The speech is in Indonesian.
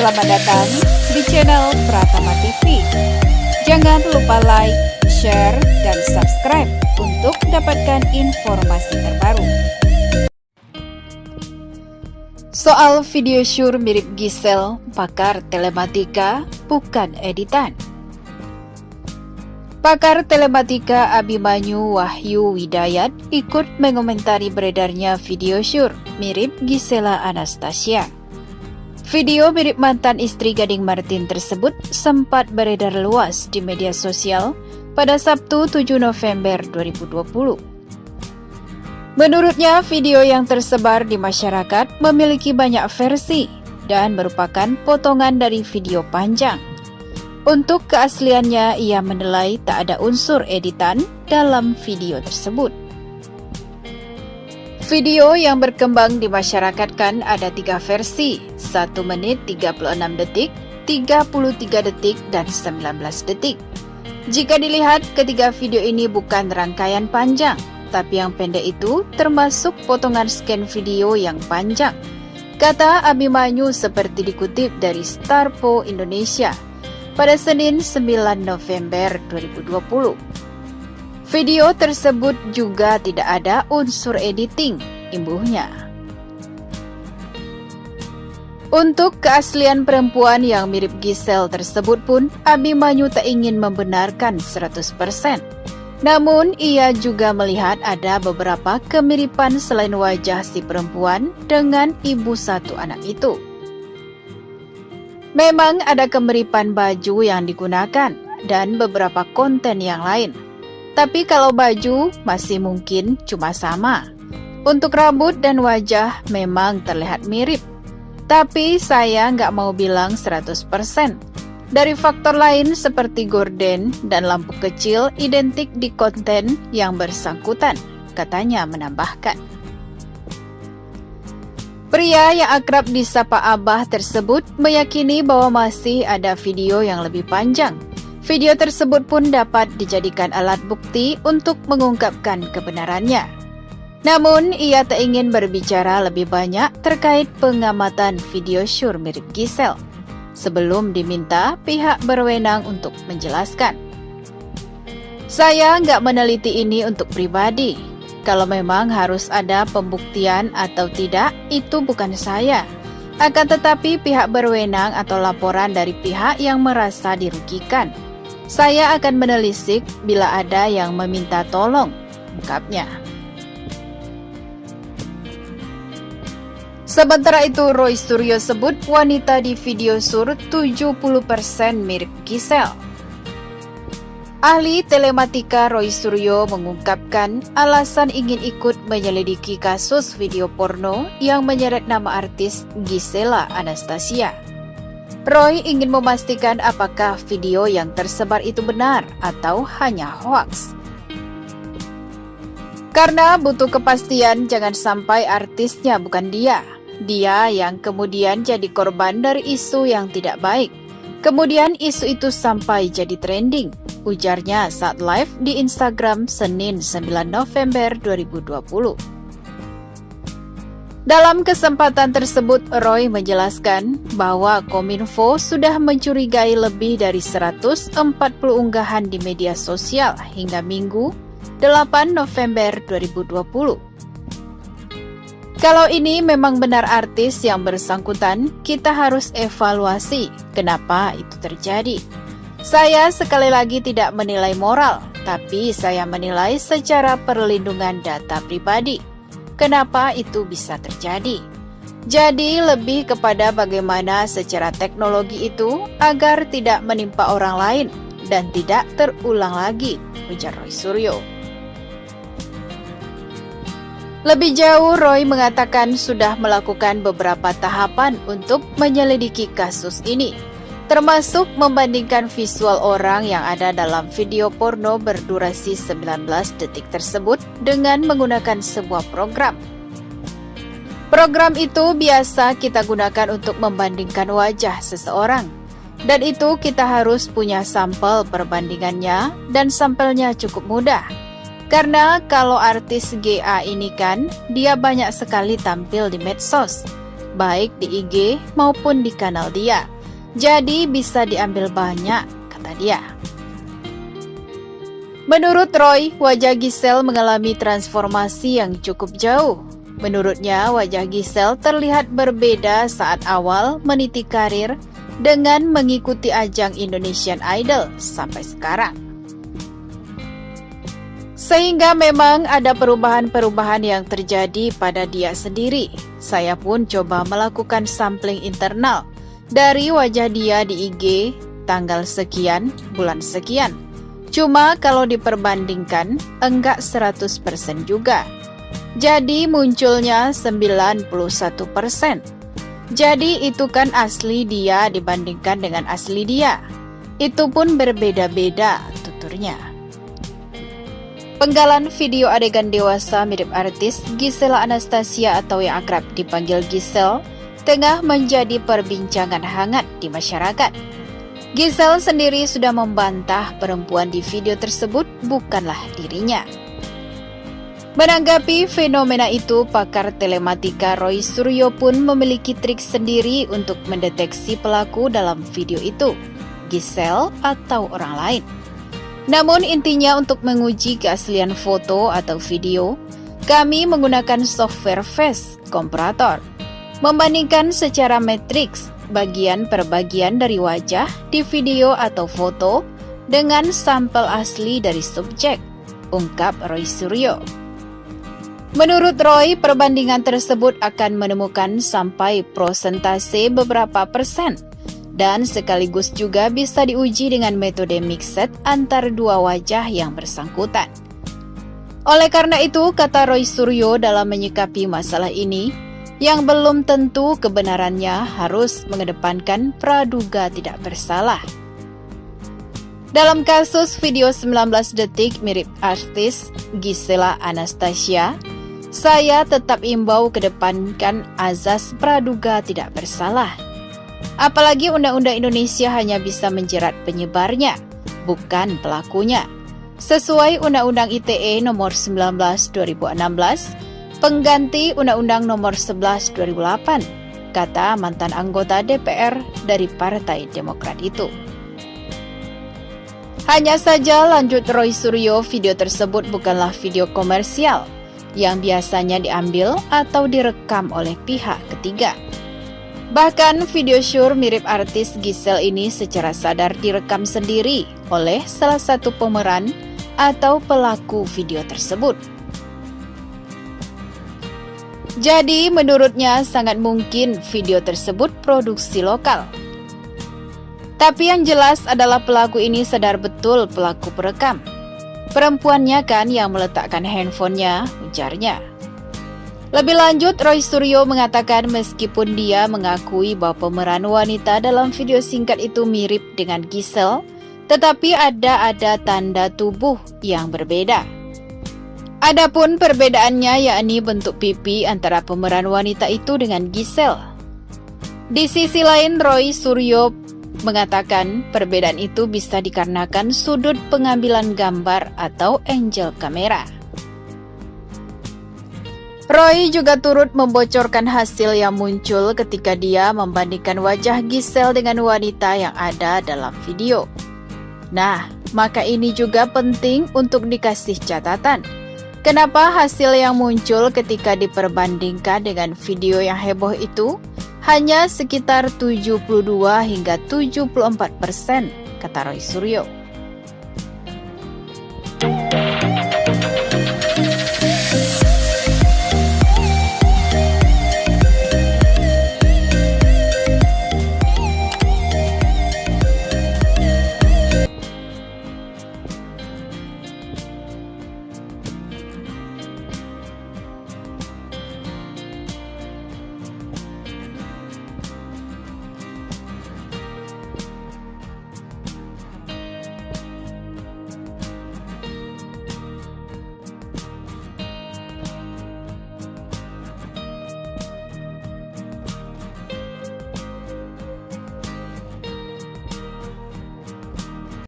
selamat datang di channel Pratama TV. Jangan lupa like, share, dan subscribe untuk mendapatkan informasi terbaru. Soal video syur mirip Giselle, pakar telematika bukan editan. Pakar telematika Abimanyu Wahyu Widayat ikut mengomentari beredarnya video syur mirip Gisela Anastasia. Video mirip mantan istri Gading Martin tersebut sempat beredar luas di media sosial pada Sabtu 7 November 2020. Menurutnya, video yang tersebar di masyarakat memiliki banyak versi dan merupakan potongan dari video panjang. Untuk keasliannya, ia menilai tak ada unsur editan dalam video tersebut. Video yang berkembang di masyarakat kan ada 3 versi, 1 menit 36 detik, 33 detik, dan 19 detik. Jika dilihat, ketiga video ini bukan rangkaian panjang, tapi yang pendek itu termasuk potongan scan video yang panjang, kata Abimanyu seperti dikutip dari Starpo Indonesia pada Senin 9 November 2020. Video tersebut juga tidak ada unsur editing, imbuhnya. Untuk keaslian perempuan yang mirip Giselle tersebut pun, Abimanyu tak ingin membenarkan 100%. Namun, ia juga melihat ada beberapa kemiripan selain wajah si perempuan dengan ibu satu anak itu. Memang ada kemiripan baju yang digunakan dan beberapa konten yang lain. Tapi kalau baju masih mungkin cuma sama. Untuk rambut dan wajah memang terlihat mirip. Tapi saya nggak mau bilang 100%. Dari faktor lain seperti gorden dan lampu kecil identik di konten yang bersangkutan, katanya menambahkan. Pria yang akrab disapa Abah tersebut meyakini bahwa masih ada video yang lebih panjang. Video tersebut pun dapat dijadikan alat bukti untuk mengungkapkan kebenarannya. Namun, ia tak ingin berbicara lebih banyak terkait pengamatan video syur mirip Giselle sebelum diminta pihak berwenang untuk menjelaskan. Saya nggak meneliti ini untuk pribadi. Kalau memang harus ada pembuktian atau tidak, itu bukan saya. Akan tetapi pihak berwenang atau laporan dari pihak yang merasa dirugikan. Saya akan menelisik bila ada yang meminta tolong, ungkapnya. Sementara itu, Roy Suryo sebut wanita di video sur 70% mirip Giselle. Ahli telematika Roy Suryo mengungkapkan alasan ingin ikut menyelidiki kasus video porno yang menyeret nama artis Gisela Anastasia. Roy ingin memastikan apakah video yang tersebar itu benar atau hanya hoaks. Karena butuh kepastian jangan sampai artisnya bukan dia. Dia yang kemudian jadi korban dari isu yang tidak baik. Kemudian isu itu sampai jadi trending, ujarnya saat live di Instagram Senin 9 November 2020. Dalam kesempatan tersebut, Roy menjelaskan bahwa Kominfo sudah mencurigai lebih dari 140 unggahan di media sosial hingga Minggu 8 November 2020. Kalau ini memang benar artis yang bersangkutan, kita harus evaluasi kenapa itu terjadi. Saya sekali lagi tidak menilai moral, tapi saya menilai secara perlindungan data pribadi. Kenapa itu bisa terjadi? Jadi lebih kepada bagaimana secara teknologi itu agar tidak menimpa orang lain dan tidak terulang lagi, ujar Roy Suryo. Lebih jauh, Roy mengatakan sudah melakukan beberapa tahapan untuk menyelidiki kasus ini, termasuk membandingkan visual orang yang ada dalam video porno berdurasi 19 detik tersebut dengan menggunakan sebuah program. Program itu biasa kita gunakan untuk membandingkan wajah seseorang, dan itu kita harus punya sampel perbandingannya dan sampelnya cukup mudah. Karena kalau artis GA ini kan, dia banyak sekali tampil di medsos, baik di IG maupun di kanal dia. Jadi bisa diambil banyak, kata dia. Menurut Roy, wajah Giselle mengalami transformasi yang cukup jauh. Menurutnya, wajah Giselle terlihat berbeda saat awal meniti karir dengan mengikuti ajang Indonesian Idol sampai sekarang. Sehingga memang ada perubahan-perubahan yang terjadi pada dia sendiri. Saya pun coba melakukan sampling internal dari wajah dia di IG tanggal sekian, bulan sekian. Cuma kalau diperbandingkan, enggak 100% juga. Jadi munculnya 91%. Jadi itu kan asli dia dibandingkan dengan asli dia. Itu pun berbeda-beda, tuturnya. Penggalan video adegan dewasa mirip artis Gisela Anastasia atau yang akrab dipanggil Giselle tengah menjadi perbincangan hangat di masyarakat. Giselle sendiri sudah membantah perempuan di video tersebut bukanlah dirinya. Menanggapi fenomena itu, pakar telematika Roy Suryo pun memiliki trik sendiri untuk mendeteksi pelaku dalam video itu, Giselle atau orang lain. Namun intinya untuk menguji keaslian foto atau video, kami menggunakan software face comparator, membandingkan secara matriks bagian per bagian dari wajah di video atau foto dengan sampel asli dari subjek, ungkap Roy Suryo. Menurut Roy, perbandingan tersebut akan menemukan sampai prosentase beberapa persen dan sekaligus juga bisa diuji dengan metode mixed antar dua wajah yang bersangkutan. Oleh karena itu, kata Roy Suryo dalam menyikapi masalah ini, yang belum tentu kebenarannya harus mengedepankan praduga tidak bersalah. Dalam kasus video 19 detik mirip artis Gisela Anastasia, saya tetap imbau kedepankan azas praduga tidak bersalah. Apalagi Undang-Undang Indonesia hanya bisa menjerat penyebarnya, bukan pelakunya. Sesuai Undang-Undang ITE nomor 19 2016, pengganti Undang-Undang nomor 11 2008, kata mantan anggota DPR dari Partai Demokrat itu. Hanya saja, lanjut Roy Suryo, video tersebut bukanlah video komersial yang biasanya diambil atau direkam oleh pihak ketiga. Bahkan video syur mirip artis Giselle ini secara sadar direkam sendiri oleh salah satu pemeran atau pelaku video tersebut. Jadi menurutnya sangat mungkin video tersebut produksi lokal. Tapi yang jelas adalah pelaku ini sadar betul pelaku perekam. Perempuannya kan yang meletakkan handphonenya, ujarnya. Lebih lanjut, Roy Suryo mengatakan meskipun dia mengakui bahwa pemeran wanita dalam video singkat itu mirip dengan Giselle, tetapi ada tanda tubuh yang berbeda. Adapun perbedaannya yakni bentuk pipi antara pemeran wanita itu dengan Giselle. Di sisi lain, Roy Suryo mengatakan perbedaan itu bisa dikarenakan sudut pengambilan gambar atau angle kamera. Roy juga turut membocorkan hasil yang muncul ketika dia membandingkan wajah Giselle dengan wanita yang ada dalam video. Nah, maka ini juga penting untuk dikasih catatan. Kenapa hasil yang muncul ketika diperbandingkan dengan video yang heboh itu hanya sekitar 72 hingga 74%, kata Roy Suryo.